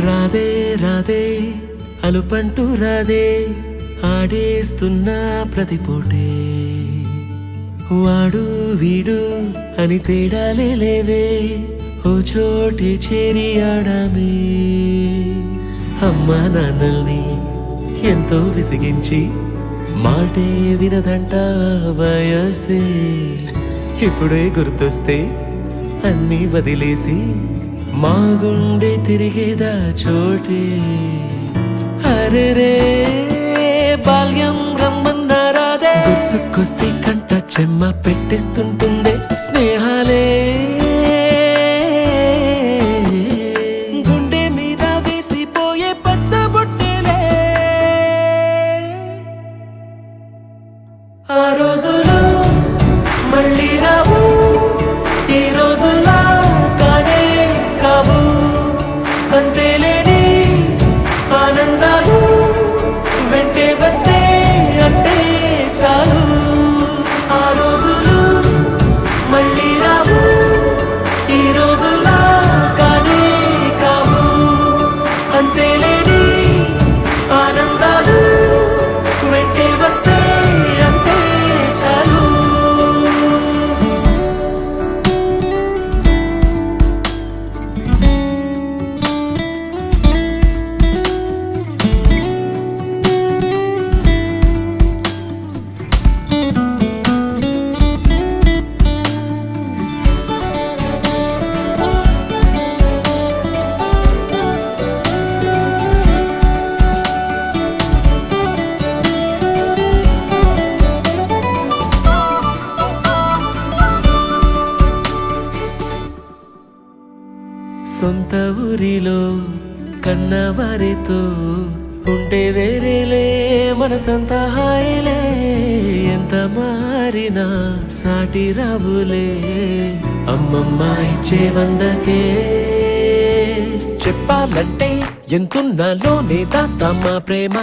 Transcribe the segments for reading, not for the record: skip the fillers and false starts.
రాధే రాధే అలుపంటూ రాధే ఆడేస్తున్నా ప్రతిపోటే వాడు వీడు అని తేడాలే లేవే ఓ చోటే చేరి ఆడామే అమ్మా నాన్నల్ని ఎంతో విసిగించి మాటే వినదంట వయసే ఇప్పుడే గుర్తొస్తే అన్నీ వదిలేసి మా గుండె తిరిగేదా చోటే అరే రే బాల్యం రమ్మన్నారాదే గుర్తుకొస్తే కంట చెమ్మ పెట్టిస్తుంటుందే స్నేహాలే గుండె మీద వేసిపోయే పచ్చబొట్టెలే ఆ రోజులు మళ్ళీ రావు ఈ రోజుల్లా కానే కావు అంతేలేని ఆనందాలు వెంటే వస్తే అంటే చాలు ఆ రోజులు మళ్ళీ రావు ఈ రోజుల్లా కానే కావు అంతేలేని ఆనందాలు వెంటే వస్తే అంటే చాలు సొంత ఊరిలో కన్నవారితో ఉంటే వేరేలే మనసంతా హాయిలే ఎంత మారినా సాటి రావులే అమ్మమ్మ ఇచ్చే వందకే చెప్పాలంటే ఎంతున్నాలోనే దాస్తామా ప్రేమ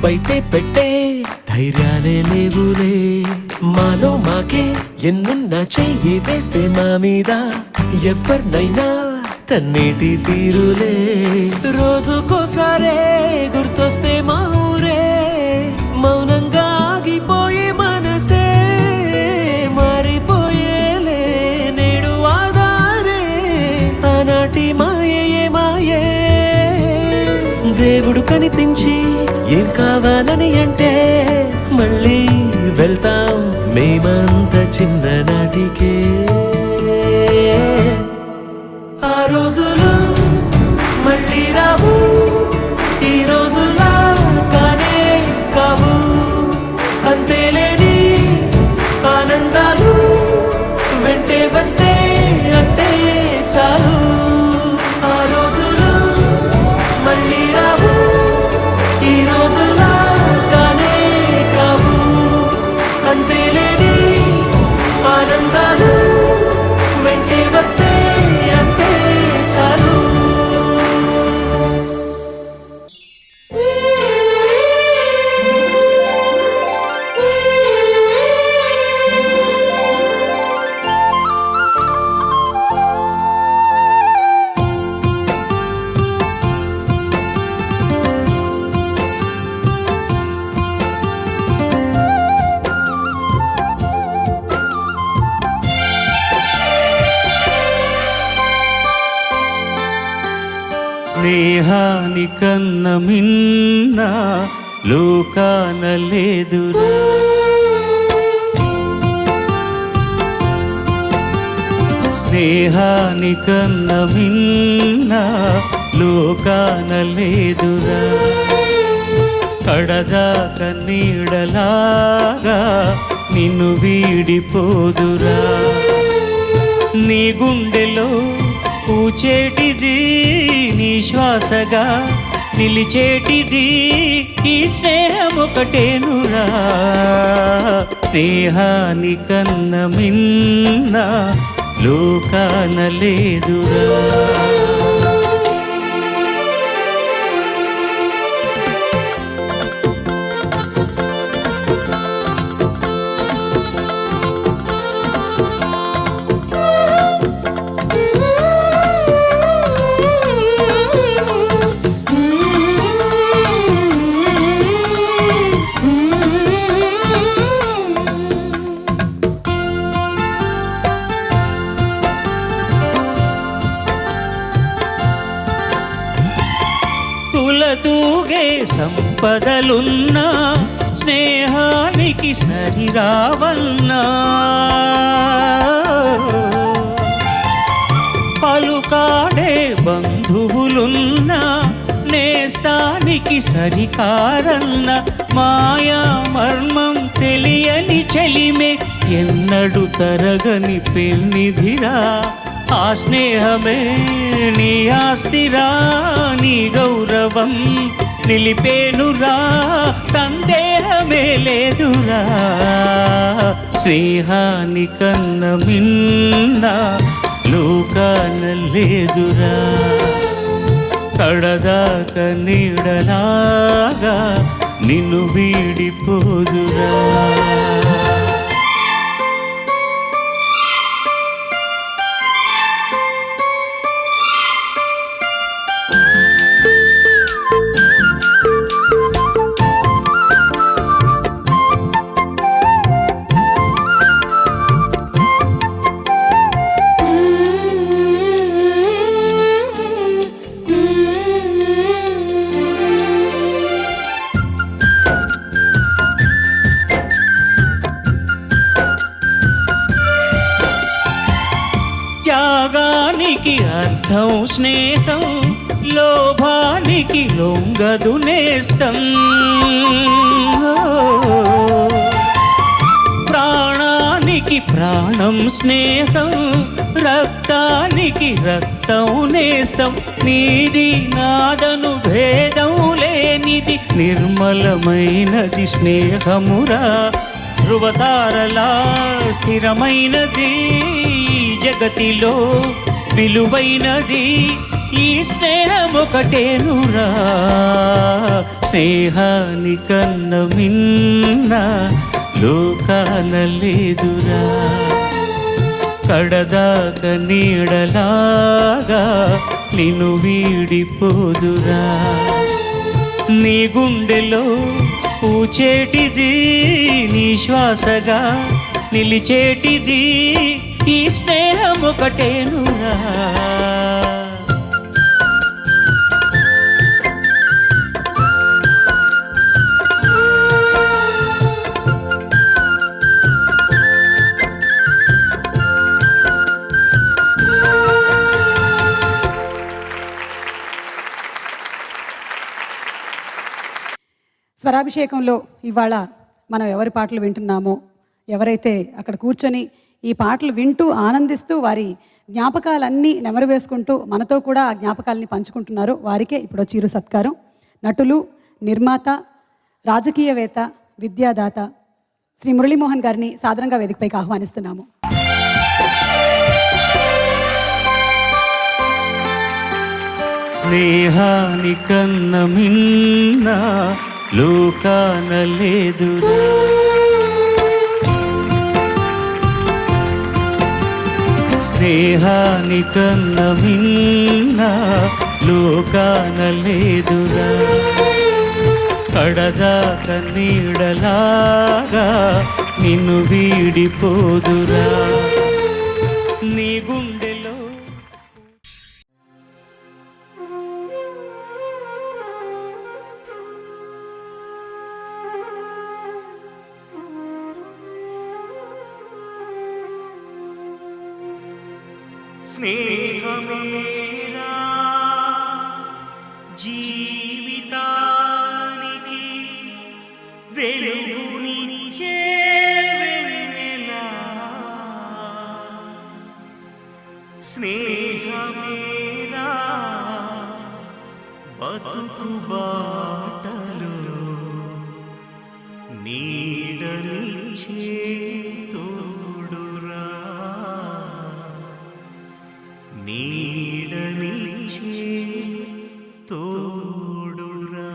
బయటే పెట్టే ధైర్యాలే లేవులే మాలో మాకే ఎన్నున్నా చెయ్యి వేస్తే మా మీద ఎవరినైనా తన్నేటి తీరులే రోజుకోసారే గుర్తొస్తే మా ఊరే మౌనంగా ఆగిపోయే మనసే మారిపోయేలే ఎప్పుడు కనిపించి ఏం కావాలని అంటే మళ్ళీ వెళ్తాం మేమంత చిన్ననాటికే. ఆ రోజులు మళ్ళీ రావు, ఈ రోజుల్లా కానే కావు. అంతేలేని ఆనందాలు వెంటే వస్తే అంతే చాలు. ఆ రోజులు మళ్ళీ రావు, ఈ రోజుల్లా కానే కావు. అంతేలేని ఆనందాలు వెంటే వస్తే అంతే చాలు. స్నేహానికన్న మిన్న లోకాన లేదురా, స్నేహానికన్న మిన్న లోకాన లేదురా. కడదాక నీడలాగా నిన్ను వీడిపోదురా. నీ గుండెలో పూచేటిది నీ శ్వాసగా నిలిచేటిది ఈ స్నేహం ఒకటేనురా. స్నేహానికన్న మిన్న లోకాన లేదురా. తూగే సంపదలున్నా స్నేహానికి సరిరావన్నా. పలుకాడే బంధువులున్నా నేస్తానికి సరికారన్న. మాయా మర్మం తెలియని చెలిమే ఎన్నడు తరగని పెన్నిధిరా. ఆ స్నేహమే నీ ఆస్తిరా, నీ గౌరవం నిలిపేనురా, సందేహమే లేదురా. స్నేహానికన్న మిన్న లోకాన లేదురా. కడదాక నీడలాగా నిన్ను వీడిపోదురా. త్యాగానికి అర్థం స్నేహం, లోభానికి లొంగదు నేస్తం. ప్రాణానికి ప్రాణం స్నేహం, రక్తానికి రక్తం నేస్తం. నీది నాదను భేదం లేనిది నిర్మలమైనది స్నేహమురా. ధృవతారలా స్థిరమైనది జగతిలో విలువైనది ఈ స్నేహం ఒకటేనురా. స్నేహానికన్న మిన్న లోకాన లేదురా. కడదాక నీడలాగా నిన్ను వీడిపోదురా. నీ గుండెలో పూచేటిది నీ శ్వాసగా నిలిచేటిది ఈ స్నేహం ఒకటేనురా. స్వరాభిషేకంలో ఇవాళ మనం ఎవరి పాటలు వింటున్నామో, ఎవరైతే అక్కడ కూర్చొని ఈ పాటలు వింటూ ఆనందిస్తూ వారి జ్ఞాపకాలన్నీ నెమరు వేసుకుంటూ మనతో కూడా ఆ జ్ఞాపకాలని పంచుకుంటున్నారో వారికే ఇప్పుడు చీరు సత్కారం. నటులు, నిర్మాత, రాజకీయవేత్త, విద్యాదాత శ్రీ మురళీమోహన్ గారిని సాదరంగా వేదికపైకి ఆహ్వానిస్తున్నాము. స్నేహానికన్న మిన్న లోకాన లేదురా, స్నేహానికన్న మిన్న లోకాన లేదురా, కడదాక నీడలాగా నిన్ను వీడిపోదురా, నీ గుండెలో స్నేహమేరా జీవితానికి వెలుగునిచ్చే వెన్నెలా, స్నేహమేరా బతుకు బాటలో నీడనిచ్చే తోడురా, నీడనిచ్చే తోడురా.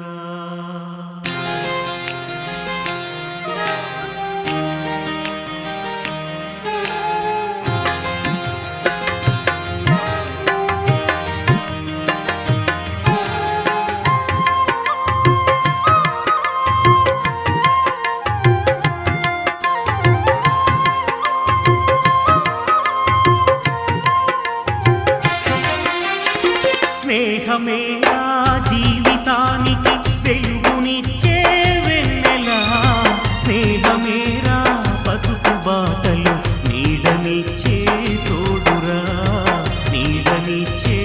స్నేహమేరా జీవితానికి వెలుగునిచ్చే వెన్నెలా, స్నేహమేరా బతుకు బాటలు నీడనిచ్చే తోడురా, నీడనిచ్చే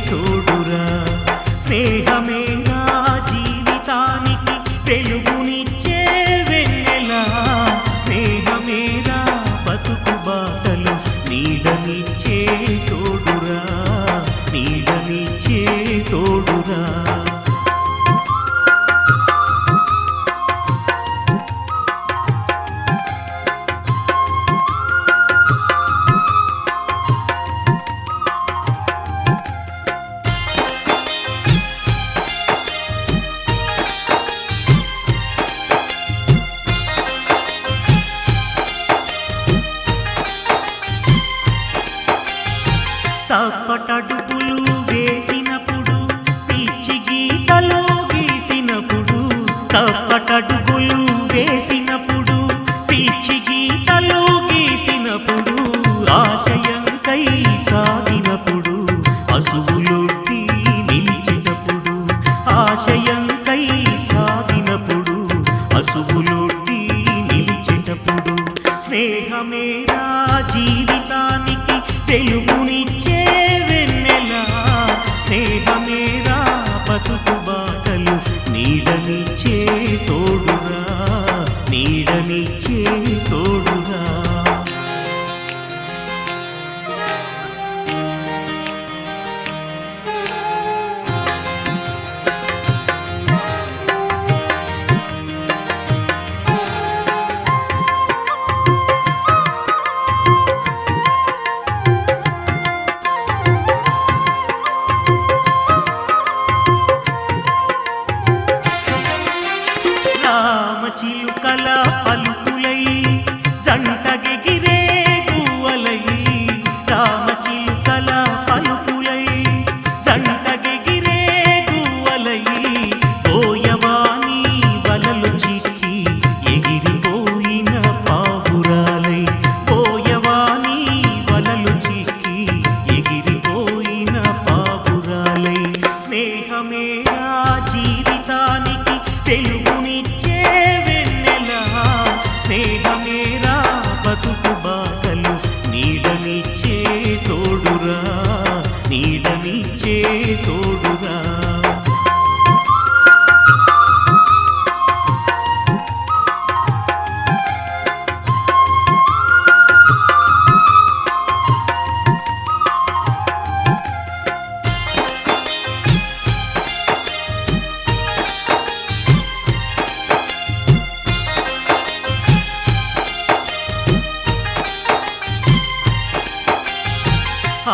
తోడురా, స్నేహమేరా జీవితానికి వెలుగునిచ్చే వెన్నెలా, స్నేహమేరా బతుకు బాటలు నీడనిచ్చే తోడురా, నీడనిచ్చే తోడురా. తప్పటడుగులు వేసినప్పుడు, పిచ్చి గీతలు గీసినప్పుడు, తప్పటడుగులు వేసినప్పుడు, పిచ్చి గీతలు గీసినప్పుడు, ఆశయంకై సాగినప్పుడు, అసువులొట్టి నిలిచినప్పుడు, ఆశయంకై సాగినప్పుడు, అసువులొట్టి నిలిచినప్పుడు, స్నేహమేరా జీవితానికి వెలుగునిచ్చే వెన్నెలా, స్నేహమేరా బతుకు బాటలు నీడనిచ్చే తోడురా, నీడనిచ్చే తోడురా. రామచిలుకల పలుకుల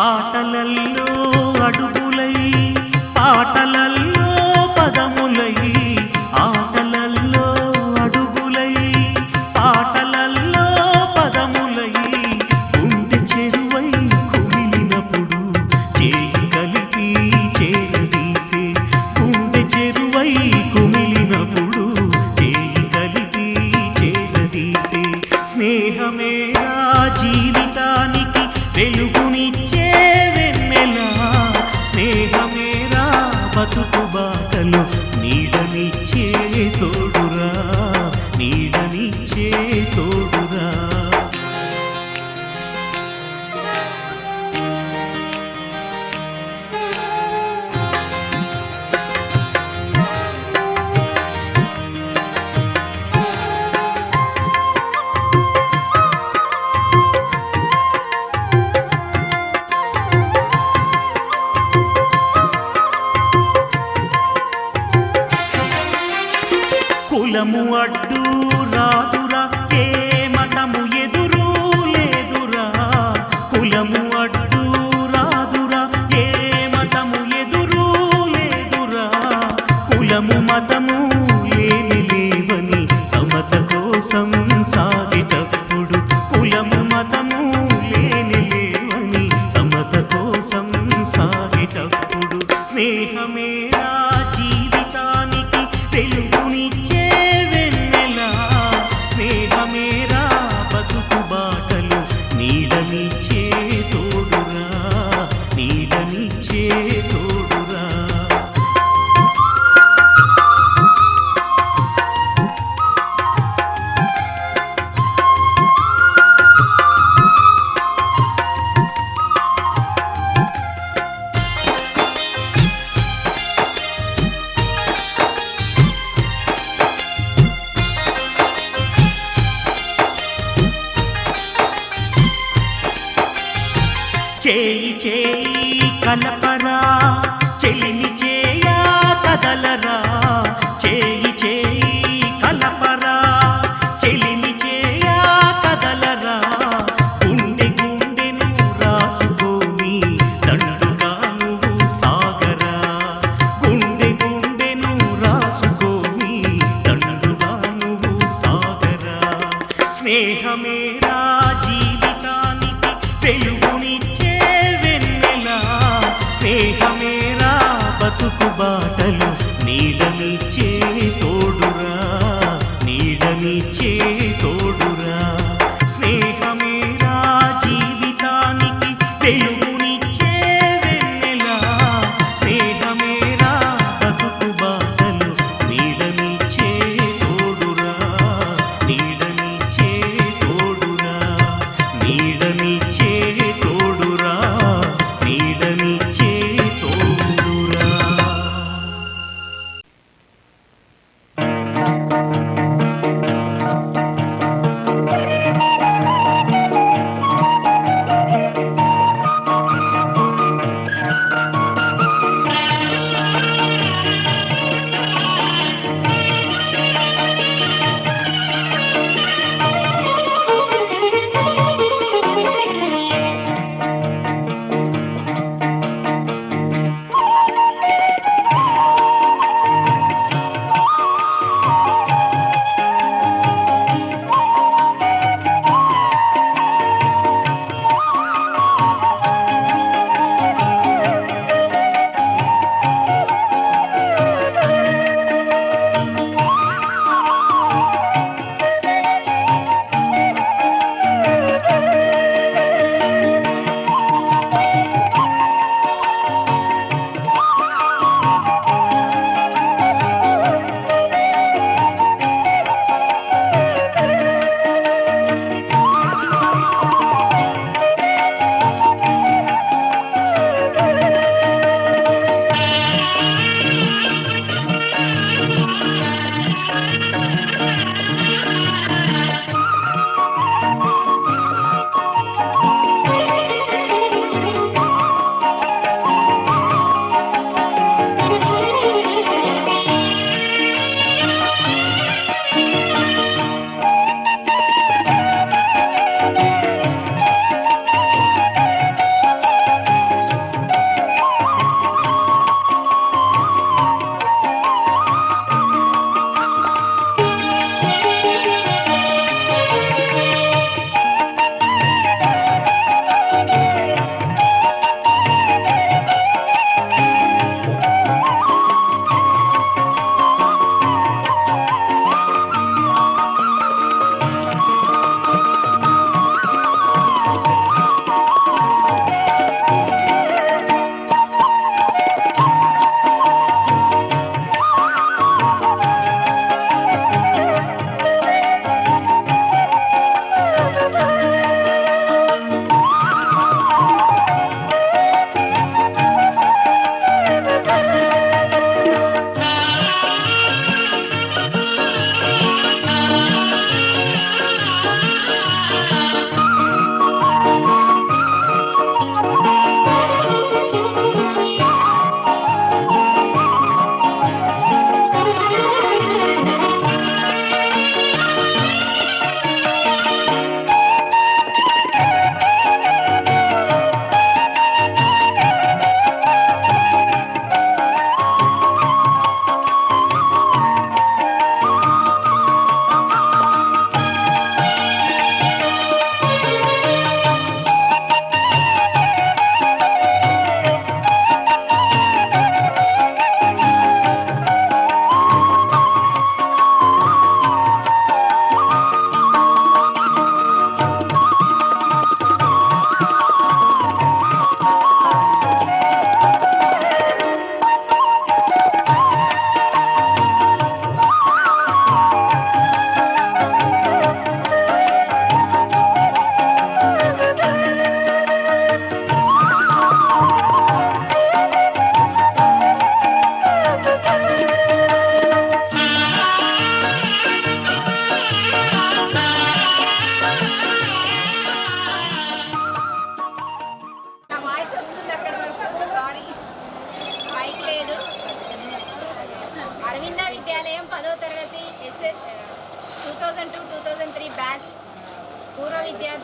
ఆటలల్లో అడుగులై పాటలల్లో పదములై ఆటలల్లో అడుగులై పాటలల్లో పదములై గుండె చెరువై కుమిలినప్పుడు చేయి కలిపి చేరదీసే గుండె చెరువై కుమిలినప్పుడు చేయి కలిపి చేరదీసే స్నేహమేరా జీవితానికి వెలుగునిచ్చే వెన్నెలా స్నేహమేరా బతుకు బాటలు నీడనిచ్చే తోడురా నీడనిచ్చే తోడురా కులము అడ్డు రాదురా ఏ మతము ఎదురు లేదురా కులము అడ్డు రాదురా ఏ మతము ఎదురు లేదురా కులము మతము లేని లేవని సమత కోసం సాగేటప్పుడు కులము మతము లేని లేవని సమత కోసం సాగేటప్పుడు స్నేహమేరా జీవితానికి వెలుగునిచ్చే వెన్నెలా స్నేహమేరా బతుకు బాటలు నీడనిచ్చే తోడురా నీడనిచ్చే తోడురా చేయి చేయి కలపరా చెలిని చేయా కదలరా చేయి చేయి కలపరా చెలిని చేయా కదలరా గుండె గుండెను రాసుకోని దండుగా నువ్వు సాగరా గుండె గుండెను రాసుకోని దండుగా నువ్వు సాగరా స్నేహమేరా జీవితానికి వెలుగునిచ్చే వెన్నెలా స్నేహమేరా బతుకు బాటలు నీడనిచ్చే తోడురా నీడనిచ్చే తోడురా స్నేహమేరా జీవితానికి వెలుగునిచ్చే వెన్నెలా స్నేహమేరా బతుకు బాటలు నీడనిచ్చే తోడురా నీడనిచ్చే తోడురా నీడనిచ్చే తోడురా నీడనిచ్చే తోడురా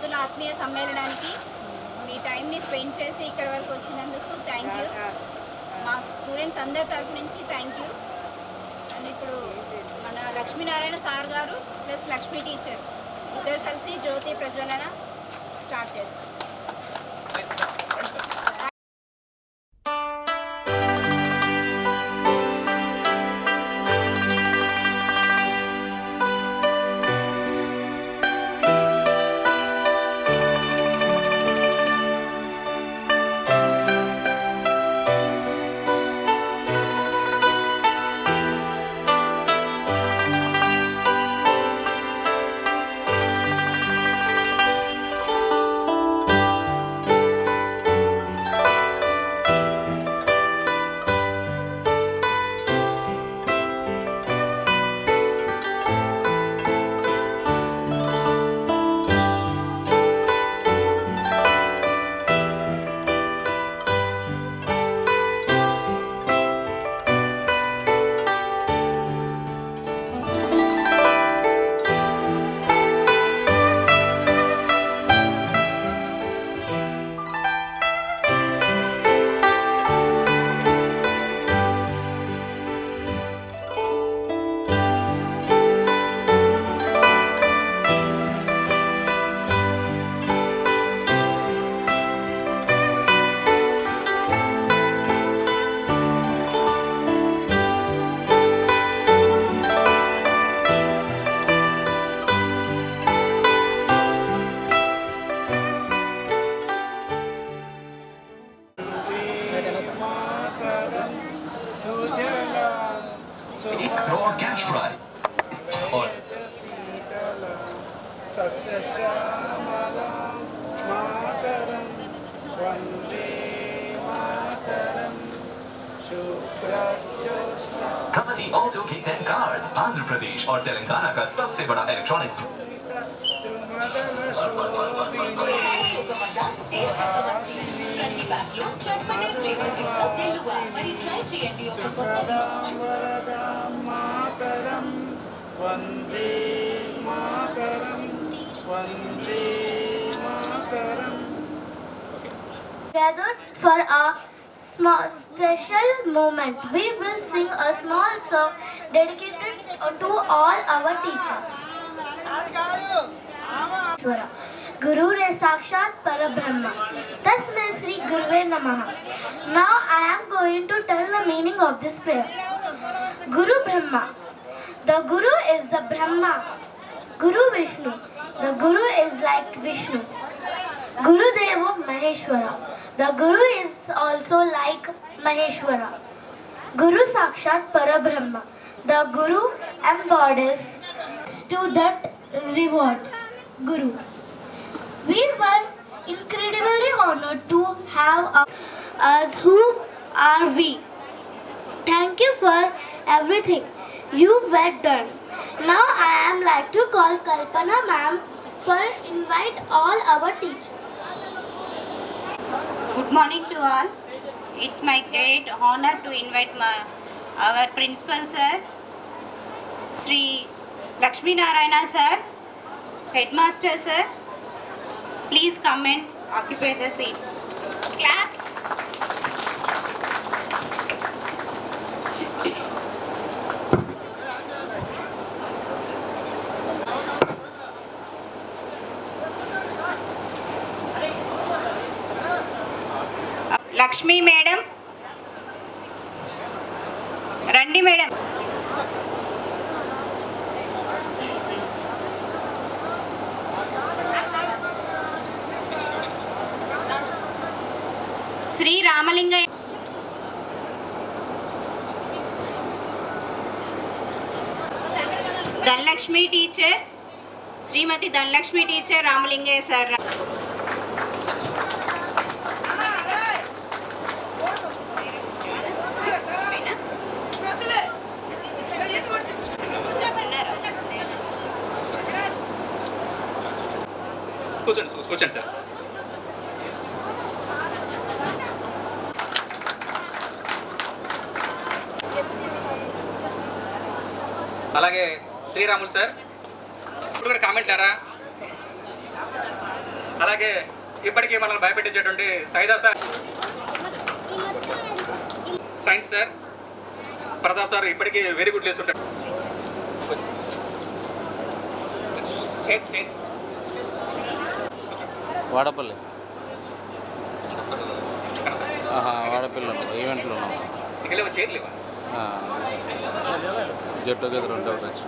విద్యార్థుల ఆత్మీయ సమ్మేళనానికి మీ టైంని స్పెండ్ చేసి ఇక్కడ వరకు వచ్చినందుకు థ్యాంక్ యూ. మా స్టూడెంట్స్ అందరి తరపు నుంచి థ్యాంక్ యూ. అండ్ ఇప్పుడు మన లక్ష్మీనారాయణ సార్ గారు ప్లస్ లక్ష్మీ టీచర్ ఇద్దరు కలిసి జ్యోతి ప్రజ్వలన స్టార్ట్ చేస్తాం. कैश प्राइज और Thamati Auto की 10 कार्स आंध्र प्रदेश और तेलंगाना का सबसे बड़ा electronics Gathered for a small special moment, we will sing a small song dedicated to all our teachers. Guru re Sakshat Parabrahma, Tasmai Sri Guruve Namaha. Now I am going to tell the meaning of this prayer. Guru Brahma, the Guru is the Brahma. Guru Vishnu, the Guru is like Vishnu. Guru Deva Maheshwara, the Guru is also like Maheshwara. Guru Sakshat Parabrahma, the Guru embodies to that rewards. Guru. We were incredibly honored to have us. Who are we? Thank you for everything you were done. Now I am like to call Kalpana ma'am for invite all our teachers. Good morning to all. It's my great honor to invite our principal sir, Sri Lakshmi Narayana sir, headmaster sir. Please come and occupy the seat. Claps. Lakshmi madam రండి madam. Shri Ramalingaiah Dhanalakshmi teacher, శ్రీమతి Dhanalakshmi teacher, Ramalingaiah sir. కూర్చోండి sir. అలాగే Sriramulu sir ఇప్పుడు కూడా comment లేరా? అలాగే ఇప్పటికీ మనల్ని భయపెట్టించేటువంటి Saida sir, science sir, Pratap sir ఇప్పటికీ వెరీ గుడ్ లేస్తుంటారు. వాడపల్లి వాడపల్లి ఈవెంట్లో ఉన్నాం. ఇక్కడ చేర్లేవా గెట్ టుగెదర్ ఉంటే వచ్చి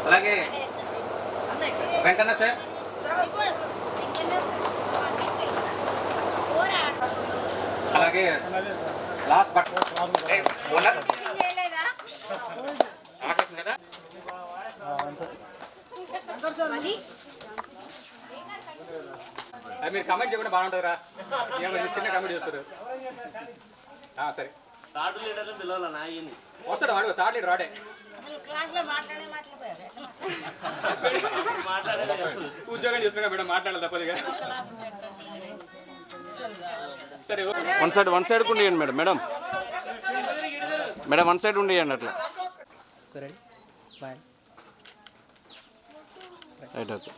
అలాగే వెంకన్న సార్, అలాగే లాస్ట్ బట్ అది మీరు కమెంట్ చేయకుండా బాగుంటుందిరా. ఏమో చిన్న కమెంట్ చేస్తారు. సరే వస్తాడు వాడు, థర్డ్ లీడర్ వాడే. ఉద్యోగం చేస్తున్నా మేడం, మాట్లాడాలి తప్పదుగా. సరే వన్ సైడ్ ఉండియండి madam. Madam madam one side ఉండియండి అట్లా. Right okay.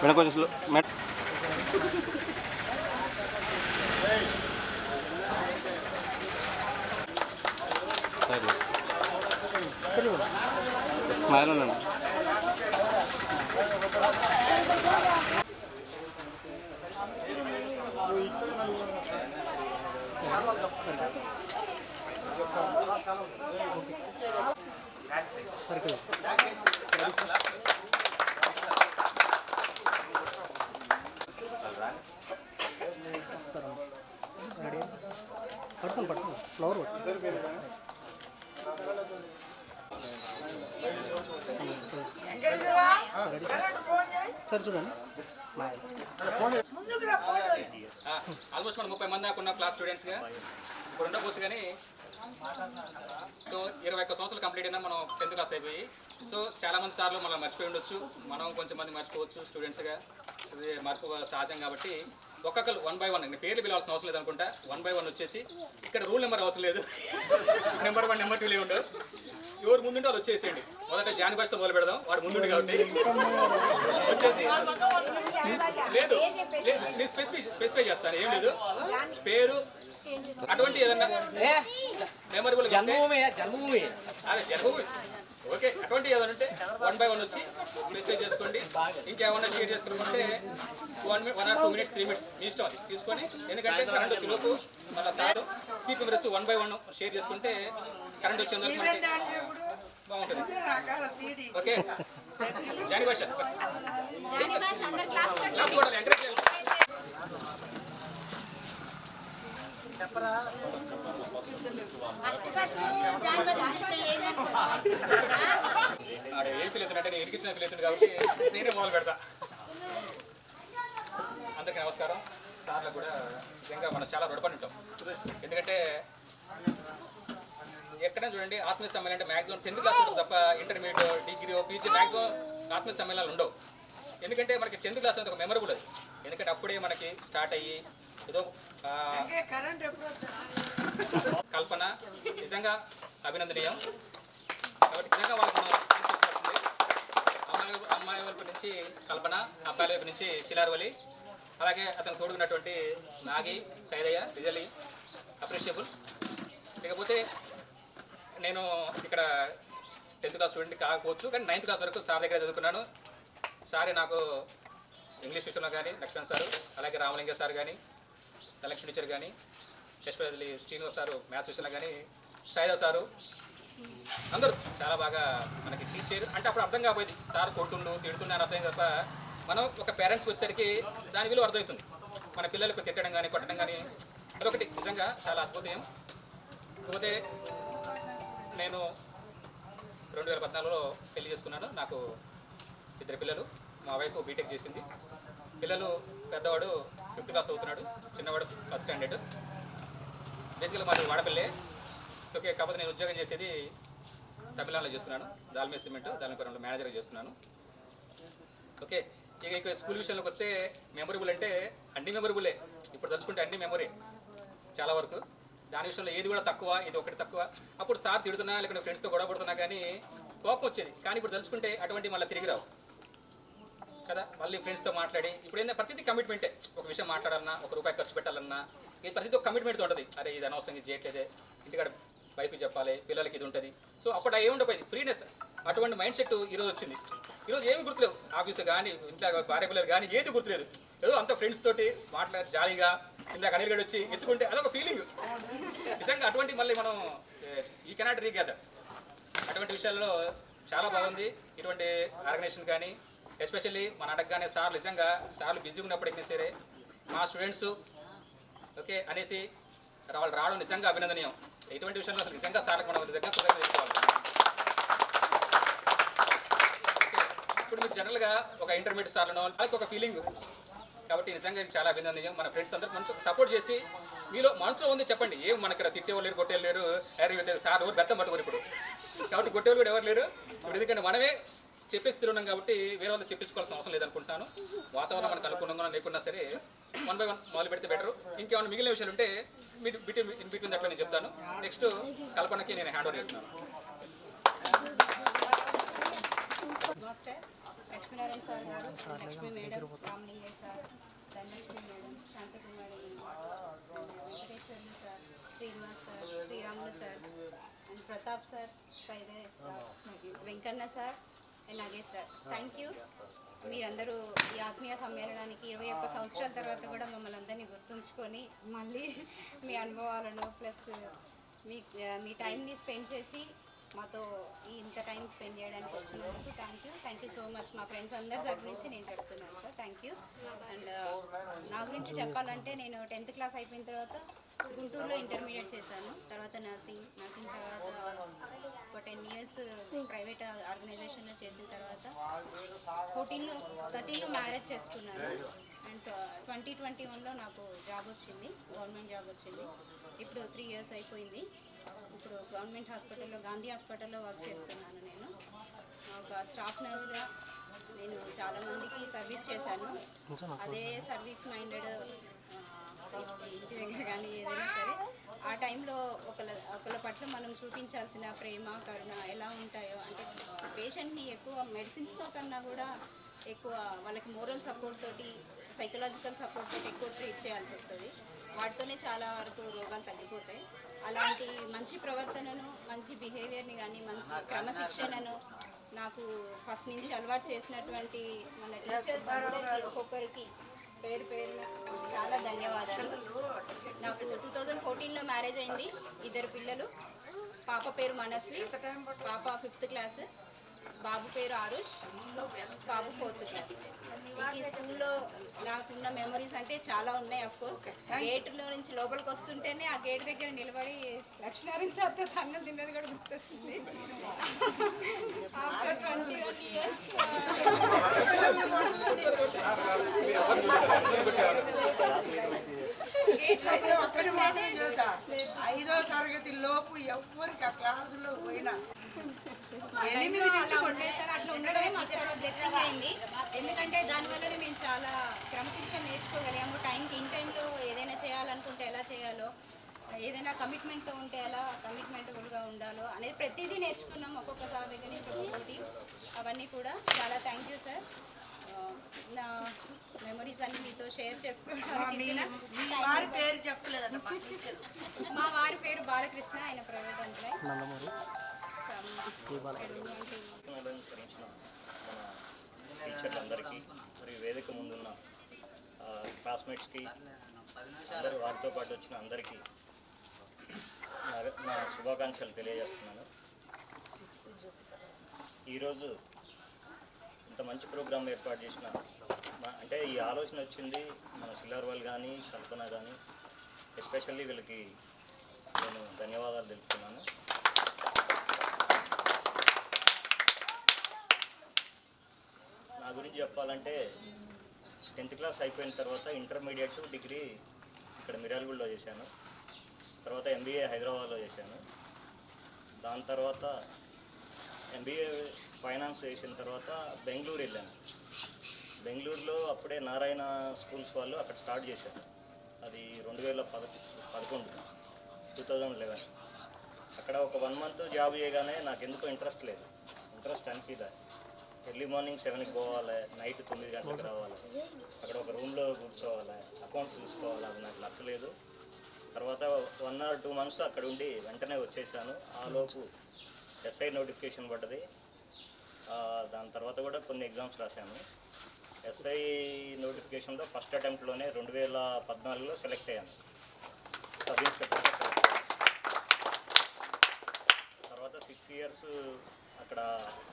మేడం కొంచెం స్లో మేడం. స్మైల్ ఉండండి. ఫ్లవర్ సార్ చూడండి. ఆల్మోస్ట్ మనం 30 మంది దాకా ఉన్న క్లాస్ స్టూడెంట్స్గా ఇప్పుడు ఉండకపోవచ్చు, కానీ సో 21 సంవత్సరాలు కంప్లీట్ అయినా మనం 10th క్లాస్ అయిపోయి. సో చాలామంది సార్లు మనం మర్చిపోయి ఉండొచ్చు, మనం కొంచెం మంది మర్చిపోవచ్చు స్టూడెంట్స్గా. ఇది మార్పు సహజం కాబట్టి ఒక్కొక్కరు 1 by 1 పేర్లు పిలవాల్సిన అవసరం లేదు అనుకుంటా. 1 by 1 వచ్చేసి ఇక్కడ రూల్ నెంబర్ అవసరం లేదు. నెంబర్ 1 నెంబర్ 2 ఉండవు. ఎవరు ముందుంటే వాళ్ళు వచ్చేసేయండి. మొదట జాని భాషతో మొదలు పెడదాం, వాడు ముందుండి కాబట్టి వచ్చేసి లేదు నేను స్పెసిఫై చేస్తాను, ఏం లేదు పేరు అటువంటి ఏదన్నా మెమరబుల్ జన్మభూమి ఓకే, అటువంటి ఏదైనా ఉంటే 1 by 1 వచ్చి స్పెసిఫై చేసుకోండి. ఇంకేమన్నా షేర్ చేసుకుంటే 1 or 2 minutes 3 minutes మీ ఇష్టం అది తీసుకొని, ఎందుకంటే కరెంట్ వచ్చే లోపు మళ్ళీ sir sweet memories 1 by 1 share చేసుకుంటే కరెంట్ వచ్చే బాగుంటుంది. ఓకే జాని భాష క్లాస్ కూడా ఎంకరేజ్ చేయాలి. ఏం ఫీల్ అవుతుందంటే నేను ఇరికిచ్చిన ఫీల్ అవుతుంది కాబట్టి నేనే మొదలు పెడతా. అందరికీ నమస్కారం. సార్లకు కూడా నిజంగా మనం చాలా రుణపడి ఉంటాం. ఎందుకంటే ఎక్కడైనా చూడండి ఆత్మీయ సమ్మేళనం అంటే మ్యాక్సిమం 10th క్లాస్ ఉంటుంది తప్ప ఇంటర్మీడియట్, డిగ్రీ, పీజీ మ్యాక్సిమం ఆత్మీయ సమ్మేళనాలు ఉండవు. ఎందుకంటే మనకి 10th క్లాస్ అనేది ఒక మెమరబుల్ అది. ఎందుకంటే అప్పుడే మనకి స్టార్ట్ అయ్యి ఏదో కల్పన నిజంగా అభినందనీయం. కాబట్టి నిజంగా వాళ్ళకి అమ్మాయి వైపు నుంచి కల్పన, అబ్బాయిల వైపు నుంచి శిలార్వలి, అలాగే అతను తోడుకున్నటువంటి నాగి, సైదయ్య రిజలి అప్రిషియబుల్. ఇకపోతే నేను ఇక్కడ 10th క్లాస్ స్టూడెంట్ కాకపోవచ్చు, కానీ 9th క్లాస్ వరకు సార్ దగ్గర చదువుకున్నాను. సారే నాకు ఇంగ్లీష్ విషయంలో కానీ లక్ష్మణ్ సారు, అలాగే రామలింగ సార్ కానీ, లక్ష్మణ్ టీచర్ కానీ, ఎస్పెషల్లీ శ్రీనివాస్ సారు మ్యాథ్స్ విషయంలో కానీ, సైదా సారు అందరూ చాలా బాగా మనకి టీచర్ అంటే అప్పుడు అర్థం కాకపోయింది. సార్ కొడుతుండు తిడుతున్నాను అర్థం తప్ప మనం ఒక పేరెంట్స్కి వచ్చేసరికి దాని విలువ అర్థమవుతుంది. మన పిల్లలకు తిట్టడం కానీ కొట్టడం కానీ అదొకటి నిజంగా చాలా అద్భుతం. కాకపోతే నేను 2014లో పెళ్లి చేసుకున్నాను. నాకు 2 పిల్లలు. మా వైఫ్ బీటెక్ చేసింది. పిల్లలు పెద్దవాడు 5th క్లాస్ అవుతున్నాడు, చిన్నవాడు 1st స్టాండర్డ్. బేసికల్గా మాది వాడపల్లె. ఓకే, కాకపోతే నేను ఉద్యోగం చేసేది తమిళనాడులో చేస్తున్నాను. దాల్మే సిమెంట్ దాల్మేపురంలో మేనేజర్గా చేస్తున్నాను. ఓకే, ఇక స్కూల్ విషయంలోకి వస్తే మెమొరబుల్ అంటే అన్ని మెమొరబులే. ఇప్పుడు తలుచుకుంటే అన్ని మెమొరీ చాలా వరకు. దాని విషయంలో ఏది కూడా తక్కువ, ఇది ఒకటి తక్కువ. అప్పుడు సార్ తిడుతున్నా లేకుంటే ఫ్రెండ్స్తో గొడవ పడుతున్నా కానీ కోపం వచ్చేది. కానీ ఇప్పుడు తలుచుకుంటే అటువంటి మళ్ళీ తిరిగి రావు కదా. మళ్ళీ ఫ్రెండ్స్తో మాట్లాడి ఇప్పుడు ఏంటంటే ప్రతిదీ కమిట్మెంటే. ఒక విషయం మాట్లాడాలన్నా, ₹1 ఖర్చు పెట్టాలన్నా ఇది ప్రతిదీ ఒక కమిట్మెంట్తో ఉంటుంది. అరే ఇది అనవసరం, ఇది చేయట్లేదే, ఇంటికాడ వైఫ్కి చెప్పాలి, పిల్లలకి ఇది ఉంటుంది. సో అప్పుడు ఏమి ఉండకపోయింది, ఫ్రీనెస్. అటువంటి మైండ్ సెట్ ఈరోజు వచ్చింది. ఈరోజు ఏమి గుర్తులేవు, ఆఫీసు కానీ ఇంట్లో భార్య పిల్లలు కానీ ఏది గుర్తులేదు. ఏదో అంత ఫ్రెండ్స్ తోటి మాట్లాడి జాలీగా ఇందాక అనిల్ గడి వచ్చి ఎత్తుకుంటే అదొక ఫీలింగ్ నిజంగా. అటువంటి మళ్ళీ మనం ఈ కెనాట్ రీగ్యాదర్. అటువంటి విషయాల్లో చాలా బాగుంది ఇటువంటి ఆర్గనైజేషన్ కానీ. ఎస్పెషల్లీ మన అడగగానే సార్లు నిజంగా సార్లు బిజీగా ఉన్నప్పటికీ సరే మా స్టూడెంట్స్ ఓకే అనేసి వాళ్ళు రావడం నిజంగా అభినందనీయం. ఎటువంటి విషయంలో అసలు నిజంగా సార్లకు మనం నిజంగా కృతజ్ఞతలు చెప్పుకోవాలి. ఇప్పుడు మీరు జనరల్గా ఒక ఇంటర్మీడియట్ సార్లను వాళ్ళకి ఒక ఫీలింగ్ కాబట్టి నిజంగా ఇది చాలా అభినందనీయం. మన ఫ్రెండ్స్ అందరూ మంచి సపోర్ట్ చేసి మీలో మనసులో ఉంది చెప్పండి. ఏం మన ఇక్కడ తిట్టేవాళ్ళు లేరు, కొట్టేవాళ్ళు లేరు, సార్ ఎవరు బెత్తం పట్టుకోరు ఇప్పుడు. కాబట్టి కొట్టేవాళ్ళు కూడా ఎవరు లేరు ఇప్పుడు. ఎందుకంటే మనమే చెప్పేసి తిరుగున్నాం కాబట్టి వేరే వాళ్ళు చెప్పించుకోవాల్సిన అవసరం లేదనుకుంటాను. వాతావరణం మనకు అనుకూలంగా లేకున్నా సరే 1 by 1 మొదలు పెడితే బెటర్. ఇంకేమైనా మిగిలిన విషయాలు ఉంటే బిట్వీన్ అట్లా నేను చెప్తాను. నెక్స్ట్ కల్పనకి నేను హ్యాండ్ ఓవర్ చేస్తున్నాను. మాస్టర్ లక్ష్మీనారాయణ సార్ గారు, Lakshmi madam, Ramalingaiah sir, Dhanalakshmi madam, Santhakumari Venkateswarlu sir, Srinivas sir, Sriramulu sir, and Pratap sir, Saidaiah sir, Venkanna sir and Nagesh sir. Thank you. మీరందరూ ఈ ఆత్మీయ సమ్మేళనానికి 21 సంవత్సరాల తర్వాత కూడా మమ్మల్ని అందరినీ గుర్తుంచుకొని మళ్ళీ మీ అనుభవాలను ప్లస్ మీ టైంని స్పెండ్ చేసి మాతో ఇంత టైం స్పెండ్ చేయడానికి వచ్చినందుకు థ్యాంక్ యూ సో మచ్. మా ఫ్రెండ్స్ అందరి తరపు నుంచి నేను చెప్తున్నాను సార్, థ్యాంక్ యూ. అండ్ నా గురించి చెప్పాలంటే నేను 10th క్లాస్ అయిపోయిన తర్వాత గుంటూరులో ఇంటర్మీడియట్ చేశాను. తర్వాత నర్సింగ్ తర్వాత ఒక 10 years ప్రైవేట్ ఆర్గనైజేషన్లో చేసిన తర్వాత 13లో మ్యారేజ్ చేసుకున్నాను. అండ్ 2021లో నాకు జాబ్ వచ్చింది, గవర్నమెంట్ జాబ్ వచ్చింది. ఇప్పుడు 3 years అయిపోయింది. ఇప్పుడు గవర్నమెంట్ హాస్పిటల్లో, గాంధీ హాస్పిటల్లో వర్క్ చేస్తున్నాను. నేను ఒక స్టాఫ్ నర్స్గా నేను చాలామందికి సర్వీస్ చేశాను. అదే సర్వీస్ మైండెడ్ ఇంటి దగ్గర కానీ ఏదైనా సరే ఆ టైంలో ఒకళ్ళ పట్ల మనం చూపించాల్సిన ప్రేమ, కరుణ ఎలా ఉంటాయో అంటే పేషెంట్ని ఎక్కువ మెడిసిన్స్తో కన్నా కూడా ఎక్కువ వాళ్ళకి మోరల్ సపోర్ట్ తోటి, సైకలాజికల్ సపోర్ట్ తోటి ఎక్కువ ట్రీట్ చేయాల్సి వస్తుంది. వాటితోనే చాలా వరకు రోగాలు తగ్గిపోతాయి. అలాంటి మంచి ప్రవర్తనను, మంచి బిహేవియర్ని కానీ మంచి క్రమశిక్షణను నాకు ఫస్ట్ నుంచి అలవాటు చేసినటువంటి మన టీచర్స్ అందరికీ ఒక్కొక్కరికి పేరు పేరున చాలా ధన్యవాదాలు. నాకు 2014లో మ్యారేజ్ అయింది. 2 పిల్లలు. పాప పేరు మనస్వి, పాప 5th క్లాస్, బాబు పేరు ఆరుష్, బాబు 4th క్లాస్. ఈ స్కూల్లో నాకున్న మెమరీస్ అంటే చాలా ఉన్నాయి. అఫ్కోర్స్ గేట్లో నుంచి లోపలికి వస్తుంటేనే ఆ గేట్ దగ్గర నిలబడి లక్ష్మీనారాయణ సార్తో తన్నులు తిన్నది కూడా గుర్తొచ్చింది. ఆఫ్టర్ 21 years ఐదో తరగతి లోపు ఎవరికి ఆ క్లాసులో పోయినా అట్లా ఉండడమే మాకు చాలా బ్లెస్సింగ్ అయింది. ఎందుకంటే దానివల్లనే మేము చాలా క్రమశిక్షణ నేర్చుకోగలిగాము. టైంకి ఇన్ టైంలో ఏదైనా చేయాలనుకుంటే ఎలా చేయాలో, ఏదైనా కమిట్మెంట్తో ఉంటే ఎలా కమిట్మెంటబుల్గా ఉండాలో అనేది ప్రతిదీ నేర్చుకున్నాం. ఒక్కొక్క సార్ దగ్గర నుంచి ఒక్కొక్కటి అవన్నీ కూడా చాలా థ్యాంక్ యూ సార్. నా మెమరీస్ అన్ని మీతో షేర్ చేసుకోవడానికి. మా వారి పేరు బాలకృష్ణ, ఆయన ప్రైవేట్ ఎంప్లాయ్. టీచర్లందరికీ మరియు వేదిక ముందున్న క్లాస్మేట్స్కి అందరూ వారితో పాటు వచ్చిన అందరికీ నా శుభాకాంక్షలు తెలియజేస్తున్నాను. ఈరోజు ఇంత మంచి ప్రోగ్రాం ఏర్పాటు చేసిన అంటే ఈ ఆలోచన వచ్చింది మన సిల్లార్ వాళ్ళు కానీ కల్పన కానీ ఎస్పెషల్లీ వీళ్ళకి నేను ధన్యవాదాలు తెలుపుతున్నాను. నా గురించి చెప్పాలంటే 10th క్లాస్ అయిపోయిన తర్వాత ఇంటర్మీడియట్ డిగ్రీ ఇక్కడ మిర్యాలగూడలో చేశాను. తర్వాత MBA హైదరాబాద్లో చేశాను. దాని తర్వాత MBA ఫైనాన్స్ చేసిన తర్వాత బెంగళూరు వెళ్ళాను. బెంగళూరులో అప్పుడే నారాయణ స్కూల్స్ వాళ్ళు అక్కడ స్టార్ట్ చేశారు. అది 2011 అక్కడ ఒక 1 మంత్ జాబ్ చేయగానే నాకు ఎందుకో ఇంట్రెస్ట్ అనిపించలే. ఎర్లీ మార్నింగ్ 7కి పోవాలి, నైట్ 9 గంటలకు రావాలి, అక్కడ ఒక రూమ్లో కూర్చోవాలి, అకౌంట్స్ చూసుకోవాలి, అది నాకు నచ్చలేదు. తర్వాత 1 or 2 months అక్కడ ఉండి వెంటనే వచ్చేసాను. ఆలోపు SI నోటిఫికేషన్ పడ్డది. దాని తర్వాత కూడా కొన్ని ఎగ్జామ్స్ రాశాను. SI నోటిఫికేషన్లో ఫస్ట్ అటెంప్ట్లోనే 2014లో సెలెక్ట్ అయ్యాను, సబ్ ఇన్స్పెక్టర్గా సెలెక్ట్ అయ్యాను. తర్వాత 6 years అక్కడ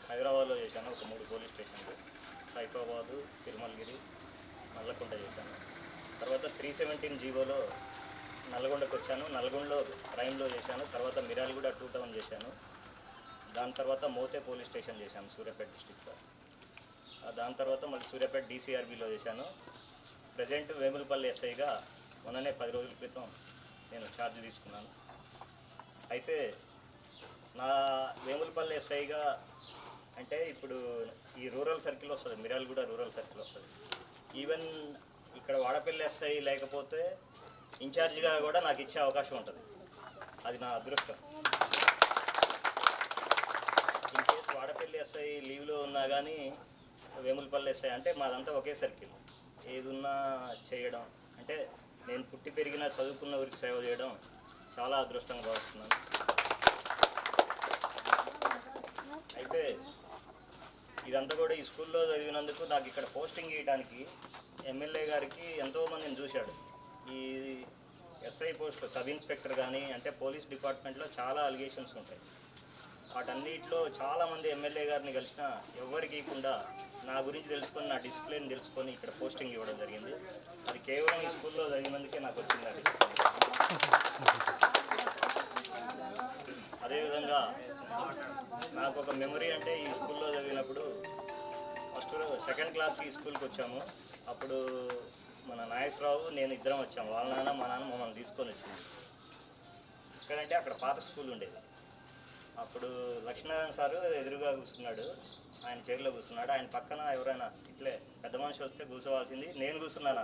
హైదరాబాద్లో చేశాను. ఒక 3 పోలీస్ స్టేషన్లు, సైఫాబాదు, తిరుమలగిరి, నల్లకుంట చేశాను. తర్వాత 317 జీవోలో నల్గొండకు వచ్చాను. నల్గొండలో క్రైమ్లో చేశాను. తర్వాత మిర్యాలగూడ 2 టౌన్ చేశాను. దాని తర్వాత మోతే పోలీస్ స్టేషన్ చేశాను సూర్యాపేట డిస్టిక్లో. దాని తర్వాత మళ్ళీ సూర్యాపేట DCRBలో చేశాను. ప్రజెంట్ వేములపల్లి SIగా మొన్ననే 10 రోజుల క్రితం నేను ఛార్జ్ తీసుకున్నాను. అయితే నా వేములపల్లి SIగా అంటే ఇప్పుడు ఈ రూరల్ సర్కిల్ వస్తుంది, మిర్యాలగూడ రూరల్ సర్కిల్ వస్తుంది. ఈవెన్ ఇక్కడ వాడపల్లి SI లేకపోతే ఇన్ఛార్జిగా కూడా నాకు ఇచ్చే అవకాశం ఉంటుంది. అది నా అదృష్టం. ఇన్ కేస్ వాడపల్లి SI లీవ్లో ఉన్నా కానీ వేములపల్లి SI అంటే మాదంతా ఒకే సర్కిల్. ఏదున్నా చేయడం అంటే నేను పుట్టి పెరిగిన చదువుకున్న ఊరికి సేవ చేయడం చాలా అదృష్టంగా భావిస్తున్నాను. అయితే ఇదంతా కూడా ఈ స్కూల్లో చదివినందుకు నాకు ఇక్కడ పోస్టింగ్ ఇవ్వడానికి MLA గారికి ఎంతోమందిని చూశాడు. ఈ SI పోస్ట్ సబ్ ఇన్స్పెక్టర్ కానీ అంటే పోలీస్ డిపార్ట్మెంట్లో చాలా అలిగేషన్స్ ఉంటాయి. వాటన్నిటిలో చాలామంది MLA గారిని కలిసిన ఎవరికి ఇవ్వకుండా నా గురించి తెలుసుకొని, నా డిసిప్లిన్ తెలుసుకొని ఇక్కడ పోస్టింగ్ ఇవ్వడం జరిగింది. అది కేవలం ఈ స్కూల్లో చదివినందుకే నాకు వచ్చింది ఆ డిసిప్లిన్. అదేవిధంగా నాకు ఒక మెమరీ అంటే ఈ స్కూల్లో చదివినప్పుడు ఫస్ట్ 2nd క్లాస్కి ఈ స్కూల్కి వచ్చాము. అప్పుడు మన నాగేశ్వరరావు నేను ఇద్దరం వచ్చాము. వాళ్ళ నాన్న మా నాన్న మమ్మల్ని తీసుకొని వచ్చింది. ఇక్కడంటే అక్కడ పాత స్కూల్ ఉండేది. అప్పుడు లక్ష్మీనారాయణ సారు ఎదురుగా కూర్చున్నాడు, ఆయన చైర్లో కూర్చున్నాడు. ఆయన పక్కన ఎవరైనా ఇట్లే పెద్ద మనిషి వస్తే కూర్చోవాల్సింది, నేను కూర్చున్నాను.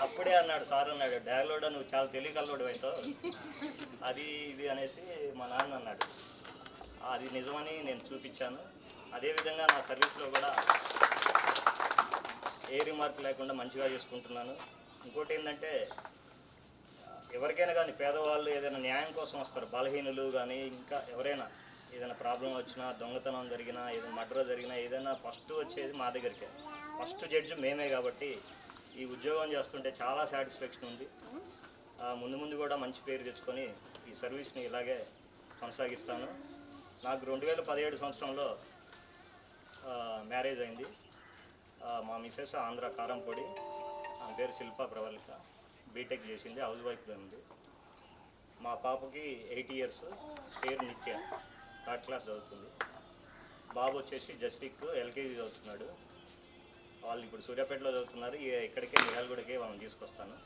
అప్పుడే అన్నాడు సార్, అన్నాడు డాగ్లోడా నువ్వు చాలా తెలియగలడు అవుతావు అది ఇది అనేసి మా నాన్న అన్నాడు. అది నిజమని నేను చూపించాను. అదేవిధంగా నా సర్వీస్లో కూడా ఏ రిమార్క్ లేకుండా మంచిగా చేసుకుంటున్నాను. ఇంకోటి ఏంటంటే ఎవరికైనా కానీ పేదవాళ్ళు ఏదైనా న్యాయం కోసం వస్తారు, బలహీనులు కానీ ఇంకా ఎవరైనా ఏదైనా ప్రాబ్లం వచ్చినా, దొంగతనం జరిగినా, ఏదైనా మర్డర్ జరిగినా, ఏదైనా ఫస్ట్ వచ్చేది మా దగ్గరికే. ఫస్ట్ జడ్జి మేమే కాబట్టి ఈ ఉద్యోగం చేస్తుంటే చాలా సాటిస్ఫాక్షన్ ఉంది. ముందు ముందు కూడా మంచి పేరు తెచ్చుకొని ఈ సర్వీస్ని ఇలాగే కొనసాగిస్తాను. నాకు 2017 సంవత్సరంలో మ్యారేజ్ అయింది. మా మిసెస్ ఆంధ్ర కారంపొడి, ఆమె పేరు శిల్పా ప్రవళిక, బీటెక్ చేసింది, హౌస్ వైఫ్గా ఉంది. మా పాపకి 8 years, పేరు నిత్య, 3rd class చదువుతుంది. బాబు వచ్చేసి జస్విక్ LKG చదువుతున్నాడు. వాళ్ళు ఇప్పుడు సూర్యాపేటలో చదువుతున్నారు. ఇక్కడికే మిర్యాలగూడకే వాళ్ళని తీసుకొస్తాను.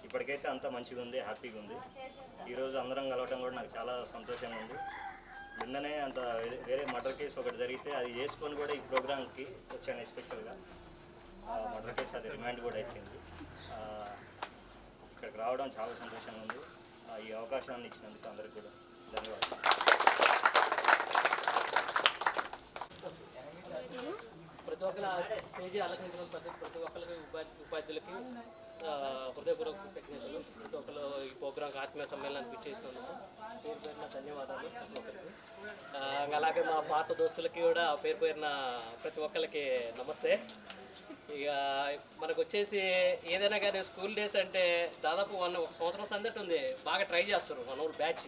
ఇప్పటికైతే అంతా మంచిగా ఉంది, హ్యాపీగా ఉంది. ఈరోజు అందరం కలవటం కూడా నాకు చాలా సంతోషంగా ఉంది. నిన్ననే అంత వేరే మర్డర్ కేసు ఒకటి జరిగితే అది చేసుకొని కూడా ఈ ప్రోగ్రామ్కి వచ్చాను ఎస్పెషల్గా. మర్డర్ కేసు అది రిమాండ్ కూడా అయిపోయింది. ఇక్కడికి రావడం చాలా సంతోషంగా ఉంది. ఈ అవకాశాన్ని ఇచ్చినందుకు అందరికీ కూడా ధన్యవాదాలు. ప్రతి ఒక్కరు స్టేజ్ అలంకరించడం ప్రతి ఒక్కరికి ఉపాధ్యులకి హృదయపూర్వక కృతజ్ఞతలు. ప్రతి ఒక్కరు ఈ ప్రోగ్రాంకి ఆత్మీయ సమ్మేళనానికి ఇచ్చేసినందుకు పేరు పేరున ధన్యవాదాలు ప్రతి ఒక్కరికి. అలాగే మా పాత దోస్తులకి కూడా పేరు పేరున ప్రతి ఒక్కరికి నమస్తే. ఇక మనకు వచ్చేసి ఏదైనా కానీ స్కూల్ డేస్ అంటే దాదాపు 1 సంవత్సరం సందటి ఉంది, బాగా ట్రై చేస్తారు మన ఊరు బ్యాచ్.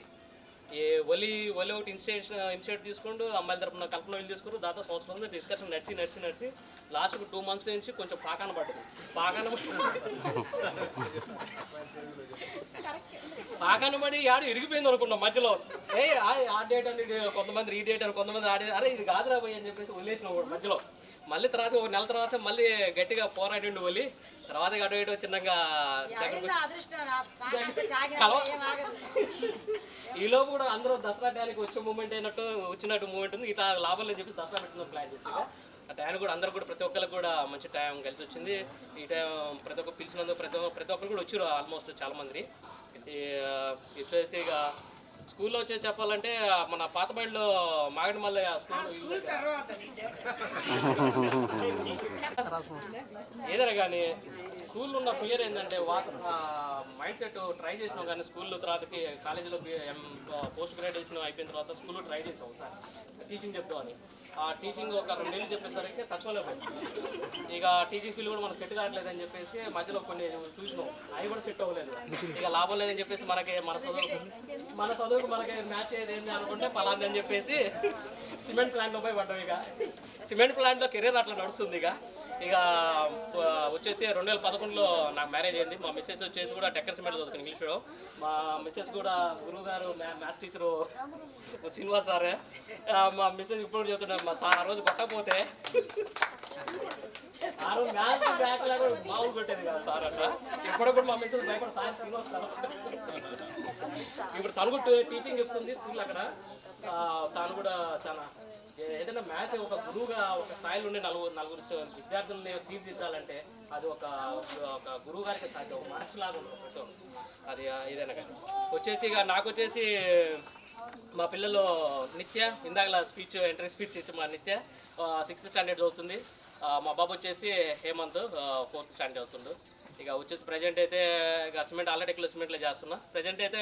ఈ ఒలి ఒకటి ఇన్స్టేట్ తీసుకుంటూ అమ్మాయిల తరపున కల్పన వెళ్ళి తీసుకుని దాంతో సంవత్సరం డిస్కషన్ నడిచి లాస్ట్కు 2 months నుంచి కొంచెం పాకాన పడ్డది. పాకాన పడి ఆడు ఇరిగిపోయింది అనుకున్నాం మధ్యలో. ఆ డేట్ అని కొంతమంది ఈ డేట్ అని కొంతమంది అరే ఇది కాదురా పోయి అని చెప్పేసి వదిలేసిన మధ్యలో. మళ్ళీ తర్వాత 1 నెల తర్వాత మళ్ళీ గట్టిగా పోరాడిండు ఒలి. తర్వాత అటు ఇటు చిన్నగా ఈ లోపు కూడా అందరూ దసరా టైంకి వచ్చే వచ్చినట్టు మూమెంట్ ఉంది. ఇట్లా లాభం లేని చెప్పి దసరా పెట్టిన ప్లాన్ చేసి ఆ టైం కూడా అందరూ కూడా ప్రతి ఒక్కరికి కూడా మంచి టైం కలిసి వచ్చింది. ఈ టైం ప్రతి ఒక్కరు పిలిచినందుకు ప్రతి ఒక్కరు కూడా వచ్చారు ఆల్మోస్ట్ చాలామంది. వచ్చేసి ఇక స్కూల్లో వచ్చేసి చెప్పాలంటే మన పాతబడిలో మాగడి మల్లయ్య స్కూల్ ఏదైనా కానీ స్కూల్లో ఉన్న ఫియర్ ఏంటంటే మైండ్ సెట్ ట్రై చేసినాం. కానీ స్కూల్లో తర్వాతకి కాలేజీలో పోస్ట్ గ్రాడ్యుయేషన్ అయిపోయిన తర్వాత స్కూల్లో ట్రై చేసాం ఒకసారి టీచింగ్ చెప్తామని. ఆ టీచింగ్ ఒక 2 నెలలు చెప్పేసరికి తక్కువలేకపోయింది. ఇక టీచింగ్ ఫీల్డ్ కూడా మనకు సెట్ కావట్లేదని చెప్పేసి మధ్యలో కొన్ని చూసినాం, అవి కూడా సెట్ అవ్వలేదు. ఇక లాభం లేదని చెప్పేసి మన చదువుకు మనకి మ్యాచ్ అయ్యేది ఏంటి అనుకుంటే పలాంది అని చెప్పేసి సిమెంట్ ప్లాంట్లో పోయి పడ్డాం. ఇక సిమెంట్ ప్లాంట్లో కెరీర్ అట్లా నడుస్తుంది. ఇక వచ్చేసి 2011లో నాకు మ్యారేజ్ అయింది. మా మిస్సెస్ వచ్చేసి కూడా టెక్కర్ సిమెంట్ చదువుతుంది ఇంగ్లీష్లో. మా మిస్సెస్ కూడా గురువు గారు మ్యాథ్స్ టీచరు శ్రీనివాస్ సార్. మా మిస్సెస్ ఇప్పుడు చెప్తున్నాను మా సార్ ఆ రోజు కొట్టకపోతే ఆ రోజు మ్యాథ్స్ బ్యాక్ లాగా మామూలు కొట్టేది కదా సార్ అట్లా. ఇప్పుడు కూడా మా మిస్సెస్ భయపడ సార్ శ్రీనివాస్ సార్. ఇప్పుడు తను కూడా టీచింగ్ చెప్తుంది స్కూల్ అక్కడ. తాను కూడా చాలా ఏదైనా మ్యాథ్స్ ఒక గురువుగా ఒక స్థాయిలో ఉండే నలుగురు విద్యార్థుల్ని తీర్చిదిద్దాలంటే అది ఒక గురువు గారికి సాధ్యం. ఒక మనిషి లాగా ఉంటుంది అది ఏదైనా కానీ. వచ్చేసి ఇక నాకు వచ్చేసి మా పిల్లలు నిత్య ఇందాకలా ఎంట్రీ స్పీచ్ ఇచ్చి మా నిత్య 6th standard చదువుతుంది. మా బాబు వచ్చేసి హేమంత్ 4th standard చదువుతుండు. ఇక వచ్చేసి ప్రజెంట్ అయితే ఇక సిమెంట్ ఆల్రెడీ సిమెంట్లో చేస్తున్నా. ప్రజెంట్ అయితే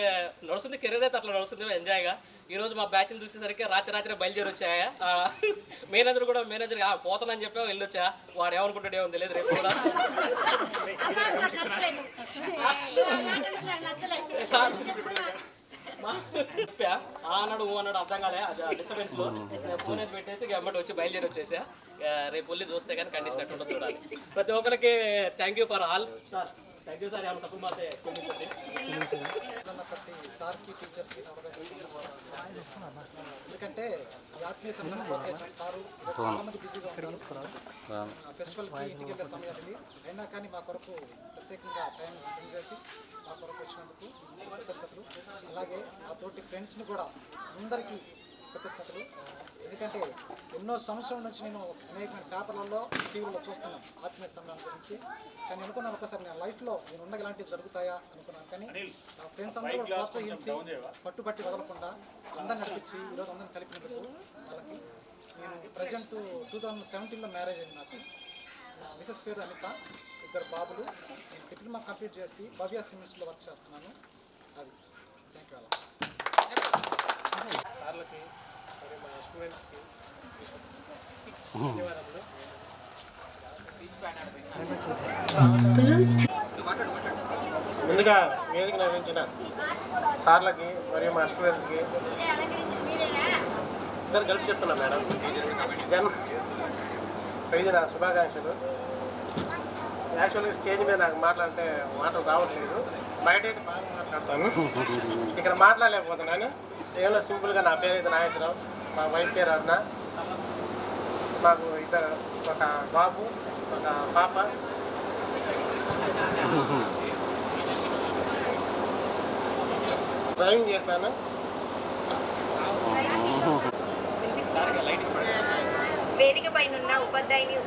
నడుస్తుంది, కెరీర్ అయితే అట్లా నడుస్తుంది ఎంజాయ్గా. ఈరోజు మా బ్యాచ్ని చూసేసరికి రాత్రి బయలుదేరి వచ్చాయా. మేనేజర్ పోతానని చెప్పా వెళ్ళొచ్చా. వాడు ఏమనుకుంటాడు ఏమో తెలియదు. రేపు కూడా చెప్పా అన్నాడు అర్థం కాలే డిస్టర్బెన్స్లో ఫోన్ అయితే పెట్టేసి గవర్నమెంట్ వచ్చి బయలుదేరి వచ్చేసా. రేపు వెళ్ళి చూస్తే కానీ కండిషన్ ఎట్లా ఉంటుందో చూడాలి. ప్రతి ఒక్కరికి thank you for all. Thank you sir. ఏమన్నా తప్పు మాతే ప్రతి సార్కి టీచర్స్కి ఎందుకంటే ఆత్మీయ సమ్మేళనం సారు చాలామంది బిజీగా ఉంటారు. ఫెస్టివల్కి ఇంటికి వెళ్ళే సమయానికి అయినా కానీ మా కొరకు ప్రత్యేకంగా టైం స్పెండ్ చేసి మా కొరకు వచ్చినందుకు కృతజ్ఞతలు. అలాగే మా తోటి ఫ్రెండ్స్ని కూడా అందరికీ కృతజ్ఞతలు. ఎందుకంటే ఎన్నో సంవత్సరాల నుంచి నేను అనేకమైన పేపర్లలో టీవీలో చూస్తున్నాను ఆత్మీయ సమ్మేళనం గురించి. కానీ అనుకున్నాను ఒకసారి నేను లైఫ్లో నేను ఉండగా ఇలాంటివి జరుగుతాయా అనుకున్నాను. కానీ ఆ ఫ్రెండ్స్ అందరూ కూడా ప్రోత్సహించి పట్టుబట్టి వదలకుండా అందరిని నడిపించి ఈరోజు అందరిని కలిపినందుకు వాళ్ళకి. నేను ప్రజెంట్ 2017లో మ్యారేజ్ అయింది నాకు. మిసెస్ పేరు అనిత, 2 బాబులు. నేను డిప్లొమా కంప్లీట్ చేసి భవ్య సిమెంట్స్లో వర్క్ చేస్తున్నాను. అది థ్యాంక్ యూ. సార్లకి మరి మా స్టూడెంట్స్కి ధన్యవాదములు. ముందుగా వేదిక నిర్వహించిన సార్లకి మరియు మా స్టూడెంట్స్కి ఇద్దరు కలిపి చెప్తున్నా మేడం జన్మదిన శుభాకాంక్షలు. యాక్చువల్గా స్టేజ్ మీద నాకు మాట్లాడితే మాటలు రావట్లేదు, బయట అయితే బాగా మాట్లాడతాను, ఇక్కడ మాట్లాడలేకపోతున్నాను. ఏమో సింపుల్గా నా పేరు అయితే నాగేశ్వరరావు, మా వైఫ్ పేరు అరుణ, మాకు ఒక బాబు ఒక పాప. డ్రైవింగ్ చేస్తాను. వేదిక పైన ఉన్న ఉపాధ్యాయులు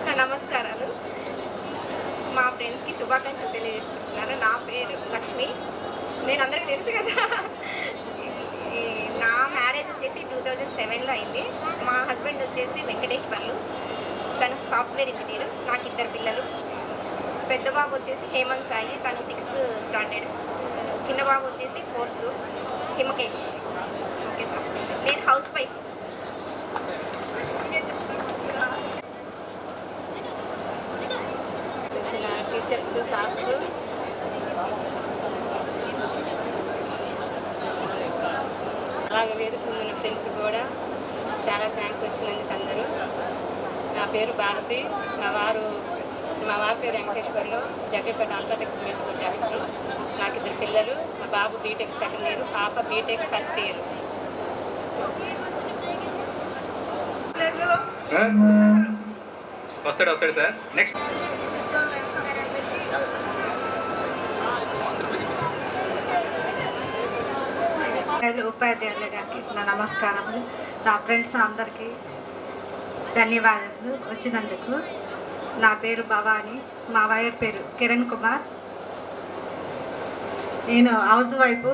నా నమస్కారాలు. మా ఫ్రెండ్స్కి శుభాకాంక్షలు తెలియజేస్తున్నాను. నా పేరు లక్ష్మి, నేను అందరికీ తెలుసు కదా. నా మ్యారేజ్ వచ్చేసి 2007లో అయింది. మా హస్బెండ్ వచ్చేసి వెంకటేశ్వర్లు, తను సాఫ్ట్వేర్ ఇంజనీర్. నాకు 2 పిల్లలు. పెద్ద బాబు వచ్చేసి హేమంత్ సాయి, తను 6th standard. చిన్న బాబు వచ్చేసి 4th హిమకేష్. Okay sir. నేను హౌస్ వైఫ్. టీచర్స్కు సార్స్కు స్టూడెంట్స్ కూడా చాలా థ్యాంక్స్ వచ్చినందుకు అందరూ. నా పేరు భారతి, మా వారి పేరు వెంకటేశ్వర్లు, జగ్గపేట అల్ట్రాటెక్స్ మిల్స్లో చేస్తారు. నాకు 2 పిల్లలు, మా బాబు బీటెక్ సెకండ్ ఇయర్, పాప బీటెక్ ఫస్ట్ ఇయర్. వస్తాడు సార్. నెక్స్ట్ ఉపాధ్యాయులకి నా నమస్కారములు. నా ఫ్రెండ్స్ అందరికీ ధన్యవాదాలు వచ్చినందుకు. నా పేరు భవాని, మా వారి పేరు కిరణ్ కుమార్. నేను హౌస్ వైఫ్.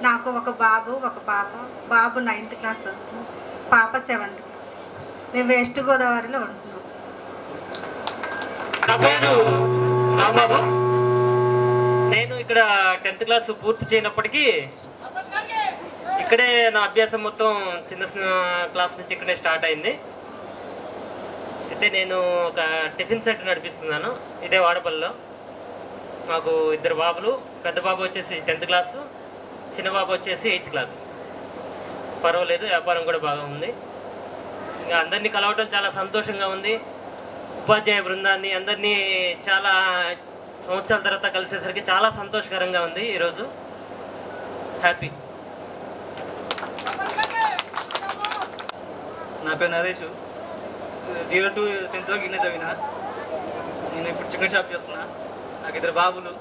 నాకు ఒక బాబు ఒక పాప. బాబు 9th క్లాస్ చదువుతుంది, పాప 7th క్లాస్. మేము వెస్ట్ గోదావరిలో ఉంటున్నాం. నా పేరు రాంబాబు. నేను ఇక్కడ 10th క్లాస్ పూర్తి చేయనప్పటికీ ఇక్కడే నా అభ్యాసం మొత్తం చిన్న క్లాస్ నుంచి ఇక్కడే స్టార్ట్ అయింది. అయితే నేను ఒక టిఫిన్ సెంటర్ నడిపిస్తున్నాను ఇదే వాడపల్లిలో. మాకు 2 బాబులు. పెద్ద బాబు వచ్చేసి 10th క్లాసు, చిన్న బాబు వచ్చేసి 8th క్లాస్. పర్వాలేదు, వ్యాపారం కూడా బాగా ఉంది. ఇంకా అందరినీ కలవటం చాలా సంతోషంగా ఉంది. ఉపాధ్యాయ బృందాన్ని అందరినీ చాలా సంవత్సరాల తర్వాత కలిసేసరికి చాలా సంతోషకరంగా ఉంది. ఈరోజు హ్యాపీ. నా పేరు నరేష్. 0 to 10th వరకు ఇన్నే చదివినా. నేను ఇప్పుడు చికెన్ షాప్ చేస్తున్నా. నాకు 2 బాబులు.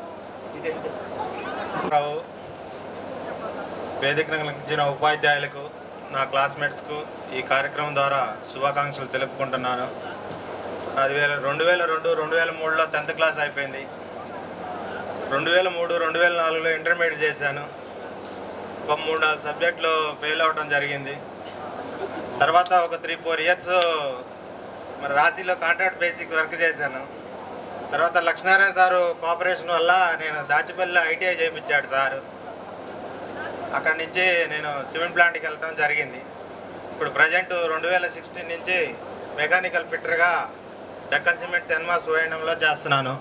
ఇదే వేదిక రంగించిన ఉపాధ్యాయులకు, నా క్లాస్మేట్స్కు ఈ కార్యక్రమం ద్వారా శుభాకాంక్షలు తెలుపుకుంటున్నాను. 2002, 2003లో 10th క్లాస్ అయిపోయింది. 2003, 2004లో ఇంటర్మీడియట్ చేశాను. ఒక 3-4 సబ్జెక్టులు ఫెయిల్ అవ్వడం జరిగింది. తర్వాత ఒక 3-4 ఇయర్స్ మరి రాశిలో కాంట్రాక్ట్ బేసిక్ వర్క్ చేశాను. తర్వాత లక్ష్మీనారాయణ సారు కోఆపరేషన్ వల్ల నేను దాచిపల్లిలో ITI చేయించాడు సారు. అక్కడి నుంచి నేను సిమెంట్ ప్లాంట్కి వెళ్ళడం జరిగింది. ఇప్పుడు ప్రజెంట్ 2016 నుంచి మెకానికల్ ఫిట్టర్గా డక్కన్ సిమెంట్స్ ఎన్మాస్ ఓఎంలో చేస్తున్నాను.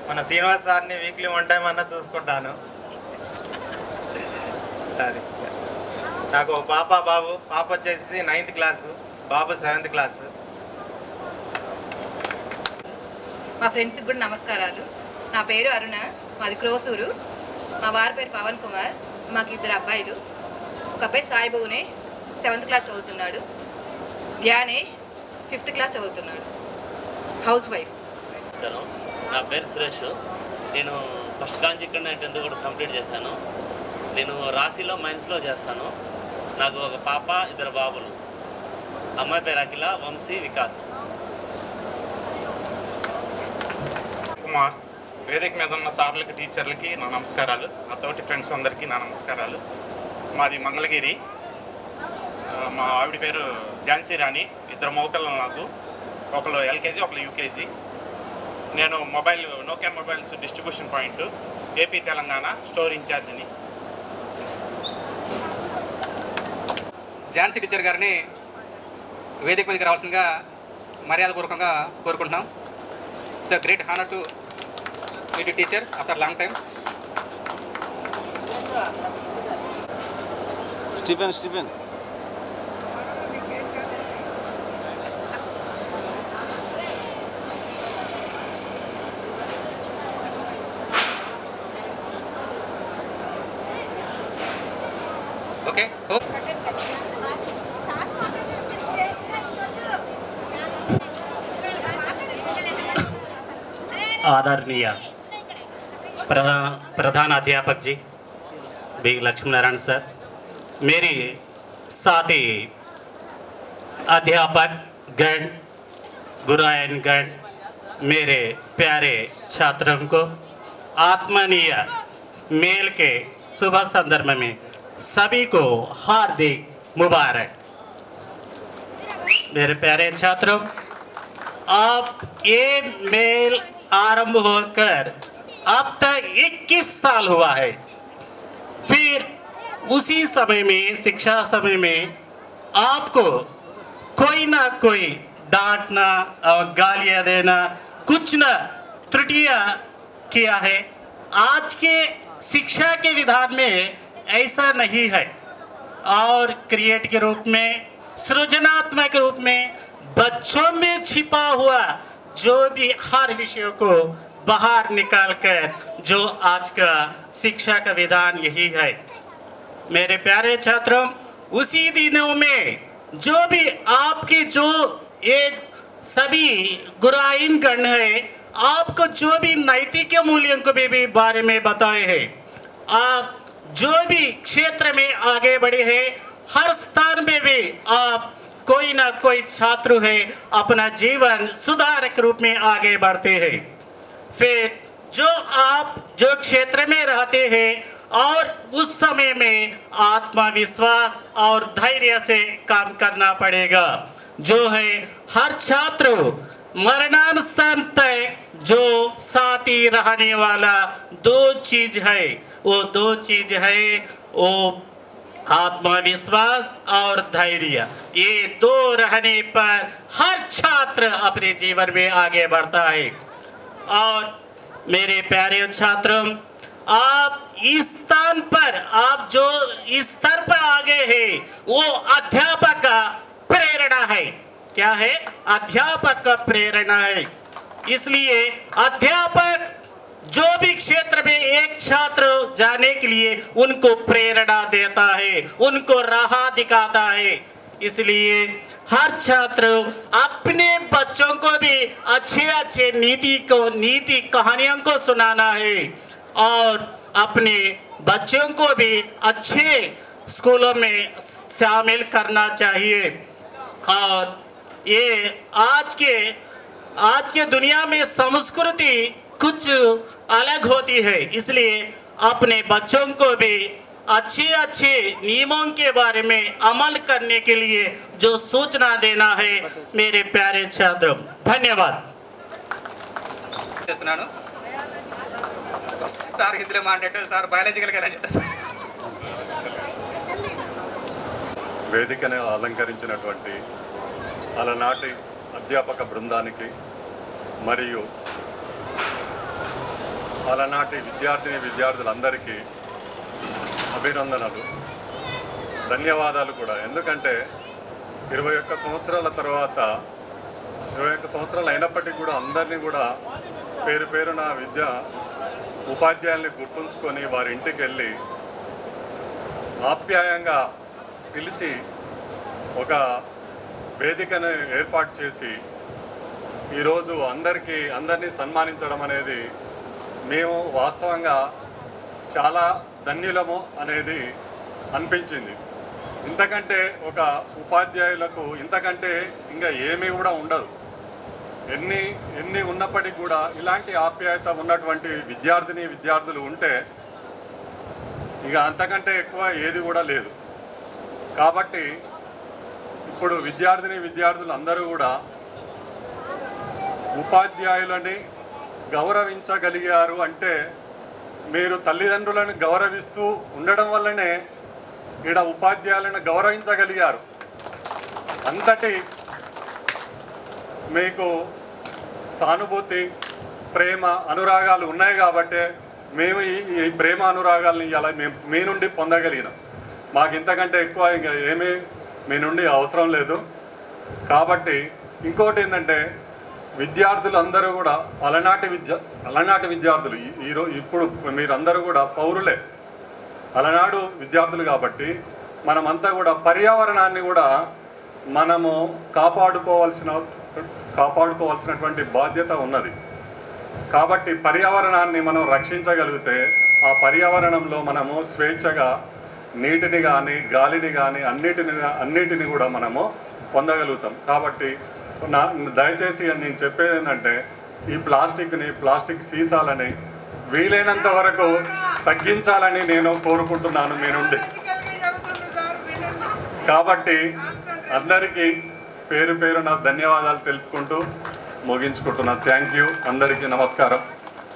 మన శ్రీనివాస్ సార్ని వీక్లీ 1 టైం అన్నా చూసుకుంటాను. అది నాకు పాప బాబు. పాప వచ్చేసి 9th క్లాసు, బాబు 7th క్లాసు. మా ఫ్రెండ్స్కి కూడా నమస్కారాలు. నా పేరు అరుణ, మాది క్రోసూరు. మా వారి పేరు పవన్ కుమార్. మాకు 2 అబ్బాయిలు. ఒక అబ్బాయి సాయి భువనేష్ 7th క్లాస్ చదువుతున్నాడు. ధ్యానేష్ 5th క్లాస్ చదువుతున్నాడు. House wife. నమస్కారం, నా పేరు సురేష్. నేను ఫస్ట్ కాంచి ఇక్కడ 10th కూడా కంప్లీట్ చేశాను. నేను రాశిలో మైన్స్లో చేస్తాను. నాకు ఒక పాప 2 బాబులు. అమ్మాయి పేరు అఖిల, వంశీ, వికాస్. కుమార్. వేదిక మీద ఉన్న సార్లకి, టీచర్లకి నా నమస్కారాలు. నా తోటి ఫ్రెండ్స్ అందరికీ నా నమస్కారాలు. మాది మంగళగిరి. మా ఆవిడ పేరు ఝాన్సీ రాణి. 2 మగపిల్లలు నాకు. ఒకళ్ళు LKG, ఒకళ్ళు UKG. నేను Nokia mobiles distribution point, AP Telangana store ఇన్ఛార్జిని. ఝాన్సీ టీచర్ గారిని వేదిక మీదకి రావాల్సిందిగా మర్యాదపూర్వకంగా కోరుకుంటున్నాం. It's a great honour to meet teacher after long time. Stephen okay. आदरणीय प्रधान अध्यापक जी बी लक्ष्मीनारायण सर, मेरी साथी अध्यापक गण, गुरुआयन गण, मेरे प्यारे छात्रों को आत्मनीय मेल के शुभ संदर्भ में सभी को हार्दिक मुबारक। मेरे प्यारे छात्रों, अब ये मेल आरंभ होकर अब तक 21 साल हुआ है। फिर उसी समय में, शिक्षा समय में आपको कोई ना कोई डांटना और गालियां देना, कुछ न त्रुटियां किया है। आज के शिक्षा के विधान में ऐसा नहीं है। और क्रिएट के रूप में, सृजनात्मक रूप में बच्चों में छिपा हुआ जो भी हर विषयों को बाहर निकालकर, जो आज का शिक्षा का विधान यही है। मेरे प्यारे छात्रों, उसी दिनों में जो भी आपके जो एक सभी गुराइन गण है, आपको जो भी नैतिक मूल्यों को भी बारे में बताए हैं। आप जो भी क्षेत्र में आगे बढ़े हैं, हर स्थान में भी आप कोई ना कोई छात्र है अपना जीवन सुधारक रूप में आगे बढ़ते हैं। फिर जो आप जो क्षेत्र में रहते हैं और उस समय में आत्मविश्वास और धैर्य से काम करना पड़ेगा। जो है हर छात्र मरणानुसार तय जो साथी रहने वाला दो चीज है, वो दो चीज है, वो आत्मविश्वास और धैर्य। ये दो रहने पर हर छात्र अपने जीवन में आगे बढ़ता है। और मेरे प्यारे छात्रों, आप इस स्थान पर, आप जो इस स्तर पर आगे हैं, वो अध्यापक का प्रेरणा है। क्या है? अध्यापक का प्रेरणा है। इसलिए अध्यापक जो भी क्षेत्र में एक छात्र जाने के लिए उनको प्रेरणा देता है, उनको राह दिखाता है। इसलिए हर छात्र अपने बच्चों को भी अच्छे अच्छे नीति कहानियों को सुनाना है और अपने बच्चों को भी अच्छे स्कूलों में शामिल करना चाहिए। और ये आज के दुनिया में संस्कृति कुछ अलग होती है, इसलिए अपने बच्चों को भी अच्छे नियमों के बारे में अमल करने के लिए जो सूचना देना है मेरे प्यारे छात्रों। धन्यवाद। సార్ హిందీలో మాట్లాడారు, సార్ బయాలజికల్గా ఎలా చెప్తారు? వేదికను అలంకరించినటువంటి అలనాటి అధ్యాపక బృందానికి మరియు అలనాటి విద్యార్థులందరికీ అభినందనలు, ధన్యవాదాలు కూడా. ఎందుకంటే 21 సంవత్సరాల తర్వాత 21 సంవత్సరాలు అయినప్పటికీ కూడా అందరినీ కూడా పేరున ఉపాధ్యాయుల్ని గుర్తుంచుకొని వారి ఇంటికి వెళ్ళి ఆప్యాయంగా పిలిచి ఒక వేదికను ఏర్పాటు చేసి ఈరోజు అందరినీ సన్మానించడం అనేది మేము వాస్తవంగా చాలా ధన్యులము అనేది అనిపించింది. ఇంతకంటే ఒక ఉపాధ్యాయులకు ఇంతకంటే ఇంకా ఏమీ కూడా ఉండదు. ఎన్ని ఉన్నప్పటికీ కూడా ఇలాంటి ఆప్యాయత ఉన్నటువంటి విద్యార్థులు ఉంటే ఇక అంతకంటే ఎక్కువ ఏది కూడా లేదు. కాబట్టి ఇప్పుడు విద్యార్థులు అందరూ కూడా ఉపాధ్యాయులని గౌరవించగలిగారు అంటే మీరు తల్లిదండ్రులను గౌరవిస్తూ ఉండడం వల్లనే ఇక్కడ ఉపాధ్యాయులను గౌరవించగలిగారు. అంతటి మీకు సానుభూతి, ప్రేమ, అనురాగాలు ఉన్నాయి కాబట్టే మేము ఈ ప్రేమ అనురాగాలని ఇలా మేము మీ నుండి పొందగలిగినాం. మాకు ఇంతకంటే ఎక్కువ ఇంకా ఏమీ మీ నుండి అవసరం లేదు. కాబట్టి ఇంకోటి ఏంటంటే విద్యార్థులందరూ కూడా అలనాటి విద్యార్థులు ఇప్పుడు మీరందరూ కూడా పౌరులే, అలనాడు విద్యార్థులు. కాబట్టి మనమంతా కూడా పర్యావరణాన్ని కూడా మనము కాపాడుకోవాల్సినటువంటి బాధ్యత ఉన్నది. కాబట్టి పర్యావరణాన్ని మనం రక్షించగలిగితే ఆ పర్యావరణంలో మనము స్వేచ్ఛగా నీటిని కానీ గాలిని కానీ అన్నిటిని కూడా మనము పొందగలుగుతాం. కాబట్టి దయచేసి నేను చెప్పేది ఏంటంటే ఈ ప్లాస్టిక్ సీసాలని వీలైనంత వరకు తగ్గించాలని నేను కోరుకుంటున్నాను మీ నుండి. కాబట్టి అందరికీ పేరున ధన్యవాదాలు తెలుపుకుంటూ ముగించుకుంటున్నాను. Thank you. అందరికీ నమస్కారం.